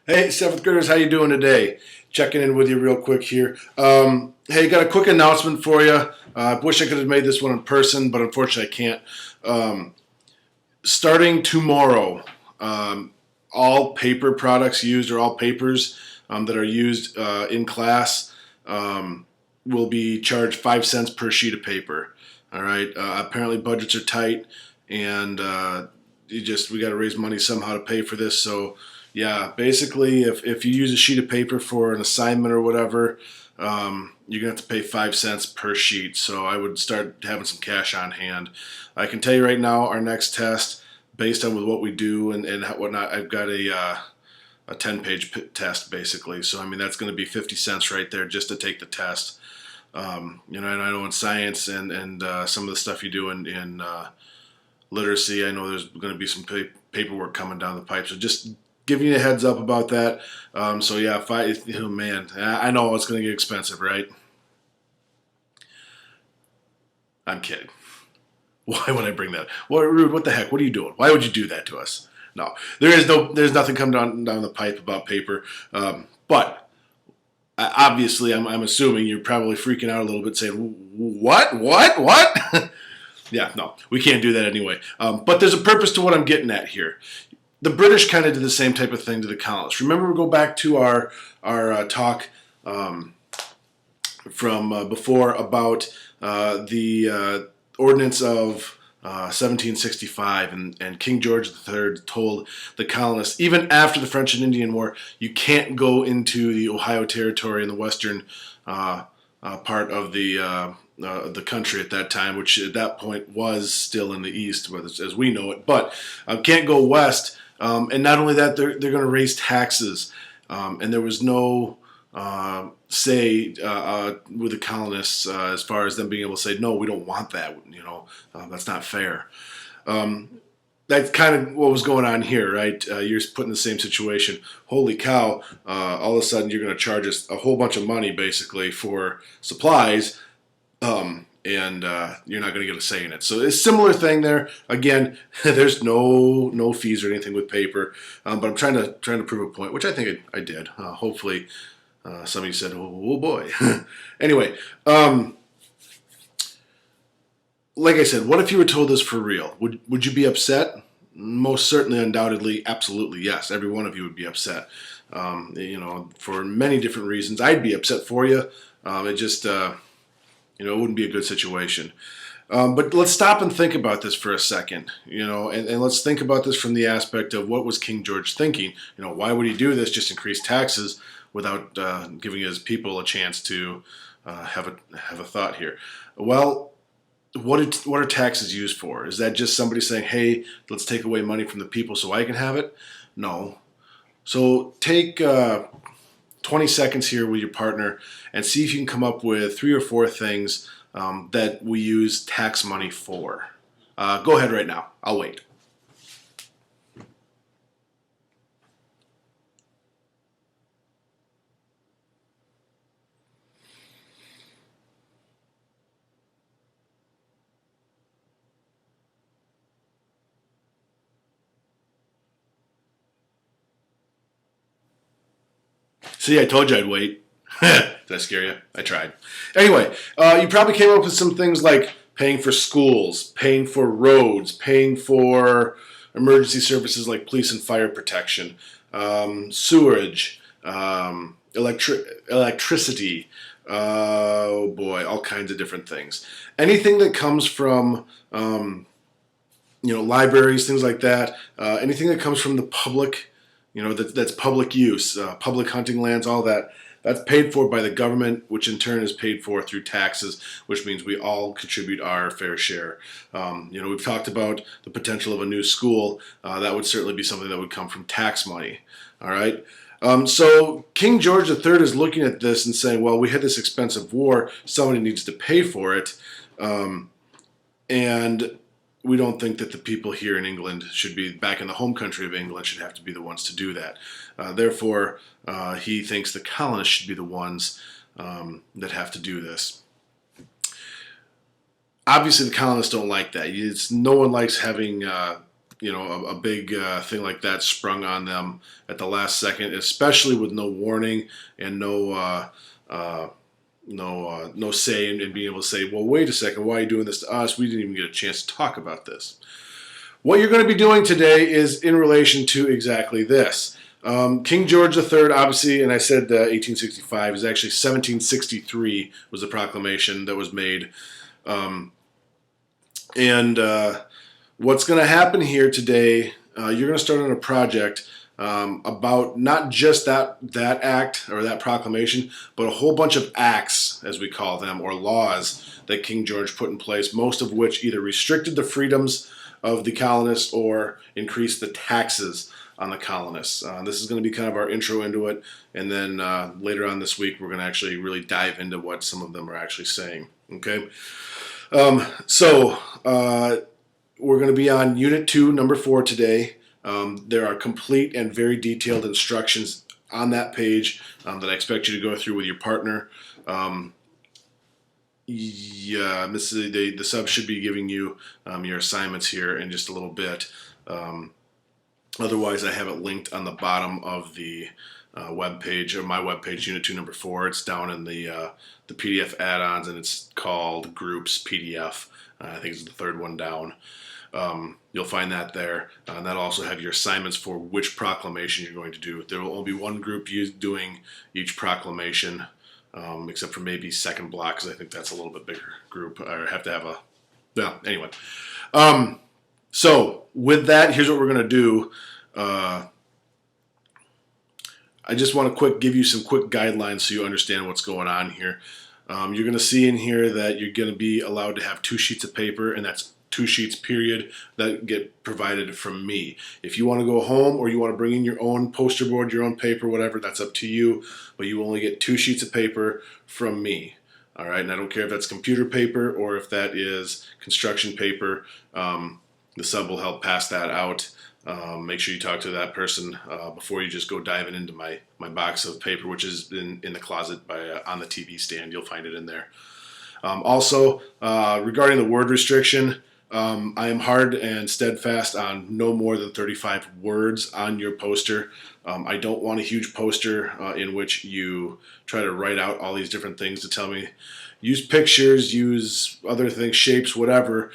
Hey, seventh graders, how you doing today? Checking in with you real quick here. Hey, got a quick announcement for you. I wish I could have made this one in person, but unfortunately I can't. Um, Starting tomorrow, all paper products used or all papers that are used in class will be charged 5 cents per sheet of paper. All right. Apparently budgets are tight, and we got to raise money somehow to pay for this. So yeah, basically, if you use a sheet of paper for an assignment or whatever, you're gonna have to pay 5 cents per sheet. So I would start having some cash on hand. I can tell you right now, our next test, based on with what we do and whatnot, I've got a 10-page test basically. So I mean that's going to be 50 cents right there just to take the test. And I know in science and some of the stuff you do in literacy, I know there's going to be some paperwork coming down the pipe. So just giving you a heads up about that. So yeah, oh man, I know it's going to get expensive, right? I'm kidding. Why would I bring that? What Rude? What the heck? What are you doing? Why would you do that to us? No, there's nothing coming down the pipe about paper. But obviously, I'm assuming you're probably freaking out a little bit, saying, what? Yeah, no, we can't do that anyway. But there's a purpose to what I'm getting at here. The British kind of did the same type of thing to the colonists. Remember, we go back to our talk from before about the ordinance of 1765, and King George III told the colonists, even after the French and Indian War, you can't go into the Ohio Territory in the western part of the country at that time, which at that point was still in the east, as we know it, but can't go west. And not only that, they're going to raise taxes, and there was no say with the colonists as far as them being able to say, no, we don't want that. That's not fair. That's kind of what was going on here, right? You're put in the same situation. Holy cow! All of a sudden, you're going to charge us a whole bunch of money, basically, for supplies, and you're not going to get a say in it. So it's a similar thing there. Again, there's no fees or anything with paper, but I'm trying to prove a point, which I think I did. Hopefully, somebody said, "Oh boy." Anyway, like I said, what if you were told this for real? Would you be upset? Most certainly, undoubtedly, absolutely, yes. Every one of you would be upset. For many different reasons. I'd be upset for you. It wouldn't be a good situation. But let's stop and think about this for a second, and let's think about this from the aspect of what was King George thinking. Why would he do this? Just increase taxes without giving his people a chance to have a thought here. Well, what are taxes used for? Is that just somebody saying, "Hey, let's take away money from the people so I can have it"? No. So take 20 seconds here with your partner and see if you can come up with 3 or 4 things that we use tax money for. Go ahead right now. I'll wait. See, I told you I'd wait. Did I scare you? I tried. Anyway, you probably came up with some things like paying for schools, paying for roads, paying for emergency services like police and fire protection, sewerage, electricity. Oh boy, all kinds of different things. Anything that comes from libraries, things like that. Anything that comes from the public, that's public use, public hunting lands, all that. That's paid for by the government, which in turn is paid for through taxes, which means we all contribute our fair share. We've talked about the potential of a new school. That would certainly be something that would come from tax money. All right. So King George III is looking at this and saying, well, we had this expensive war. Somebody needs to pay for it. And we don't think that the people here in England should be back in the home country of England should have to be the ones to do that. Therefore, he thinks the colonists should be the ones that have to do this. Obviously, the colonists don't like that. No one likes having a big thing like that sprung on them at the last second, especially with no warning and no say and being able to say, well, wait a second, why are you doing this to us? We didn't even get a chance to talk about this. What you're going to be doing today is in relation to exactly this. King George III, obviously, and I said 1865, is actually 1763 was the proclamation that was made. What's going to happen here today, you're going to start on a project about not just that act or that proclamation, but a whole bunch of acts, as we call them, or laws that King George put in place, most of which either restricted the freedoms of the colonists or increased the taxes on the colonists. This is going to be kind of our intro into it, and then later on this week we're going to actually really dive into what some of them are actually saying. Okay, we're going to be on Unit 2, Number 4 today. There are complete and very detailed instructions on that page that I expect you to go through with your partner. The sub should be giving you your assignments here in just a little bit. Otherwise, I have it linked on the bottom of the web page, or my web page, Unit 2, Number 4. It's down in the PDF add-ons, and it's called Groups PDF. I think it's the third one down. You'll find that there, and that'll also have your assignments for which proclamation you're going to do. There will only be one group doing each proclamation, except for maybe second block, because I think that's a little bit bigger group. I have to have a... Well, anyway. So, with that, here's what we're going to do. I just want to give you some quick guidelines so you understand what's going on here. You're going to see in here that you're going to be allowed to have 2 sheets of paper, and that's 2 sheets, period, that get provided from me. If you want to go home or you want to bring in your own poster board, your own paper, whatever, that's up to you, but you only get 2 sheets of paper from me. All right, and I don't care if that's computer paper or if that is construction paper. The sub will help pass that out. Make sure you talk to that person before you just go diving into my box of paper, which is in the closet on the TV stand. You'll find it in there. Also, regarding the word restriction, I am hard and steadfast on no more than 35 words on your poster. I don't want a huge poster in which you try to write out all these different things to tell me. Use pictures, use other things, shapes, whatever.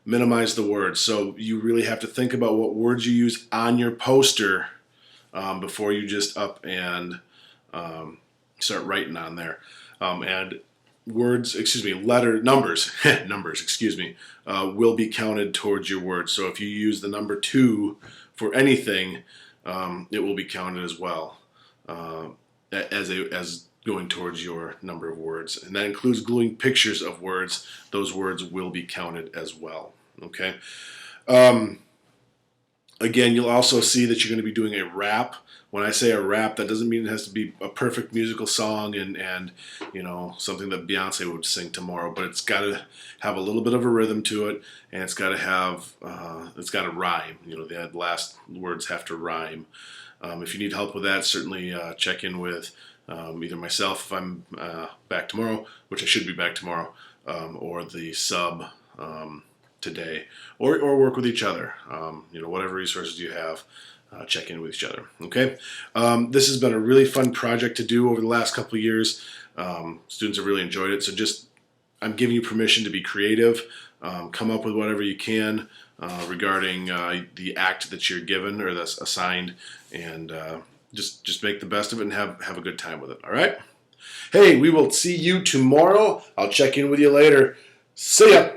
Minimize the words. So you really have to think about what words you use on your poster before you just up and start writing on there. And numbers, will be counted towards your words. So if you use the number 2 for anything, it will be counted as well as going towards your number of words. And that includes gluing pictures of words. Those words will be counted as well. Okay. Again, you'll also see that you're going to be doing a rap. When I say a rap, that doesn't mean it has to be a perfect musical song and something that Beyonce would sing tomorrow, but it's got to have a little bit of a rhythm to it, and it's got to have it's got to rhyme. The last words have to rhyme. If you need help with that, certainly check in with either myself if I'm back tomorrow, which I should be back tomorrow, or the sub today, or work with each other. Whatever resources you have, check in with each other. Okay, this has been a really fun project to do over the last couple of years. Students have really enjoyed it. So I'm giving you permission to be creative. Come up with whatever you can regarding the act that you're given or that's assigned, and just make the best of it and have a good time with it. All right. Hey, we will see you tomorrow. I'll check in with you later. See ya.